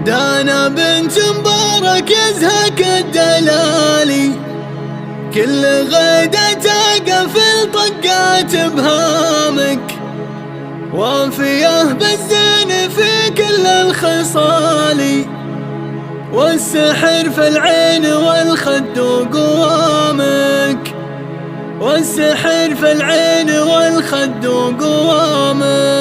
دانا بنت مبارك يزهق الدلالي، كل غيدة تقفل طقات بهامك، وافيه بالزين في كل الخصال، والسحر في العين والخد وقوامك، والسحر في العين والخد وقوامك.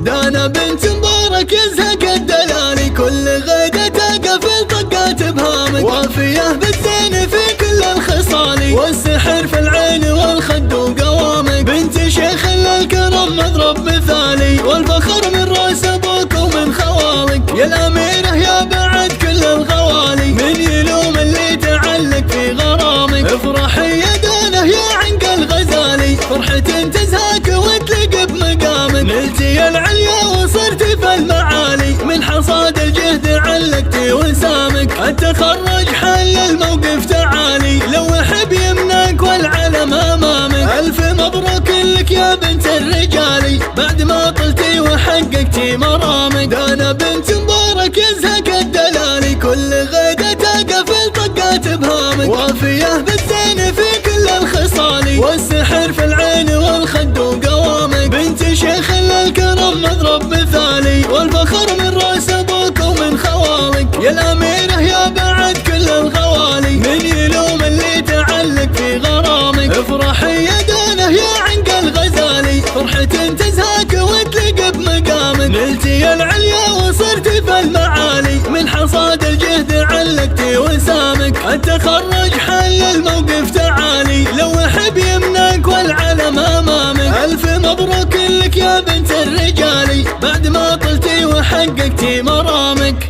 دانا بنت مبارك يزهق الدلالي، كل غيدة تقفل طقات بهامك، وافيه بالزين في كل الخصال، والسحر في العين والخد وقوامك. بنت شيخ الكرم مضرب مثالي، والفخر من راس ابوك ومن خوالك، يا الاميره يا بعد كل الغوالي، من يلوم اللي تعلق في غرامك. افرحي يا دانه يا عنق الغزالي، فرحة تزهاك وتلق بمقامك، نلتي العليا وصرت في المعالي، من حصاد الجهد علقتي وسامك. التخرج حل الموقف تعالي، لوح بيمناك والعلم امامك، الف مبروك لك يا بنت الرجالي، بعد ما طلتي وحققتي مرامك. دانا بنت مبارك يزهق الدلالي، كل غيدة تقفل طقات بهامك، وافيه بالزين في كل الخصال، والسحر في العين والخد وقوامك. بنت شيخ الكرم مضرب مثالي، والفخر من راس ابوك ومن خوالك، يا الاميره يا بعد كل الغوالي، من يلوم اللي تعلق في غرامك. افرحي يا دانه يا عنق الغزالي، فرحة تزهاك وتلق بمقامك، نلتي العليا وصرت في المعالي، من حصاد الجهد علقتي وسامك. التخرج حل الموقف تعالي، لوح بيمناك والعلم امامك، الف مبروك لك يا بنت الرجالي، بعد ما طلتي وحققتي مرامك.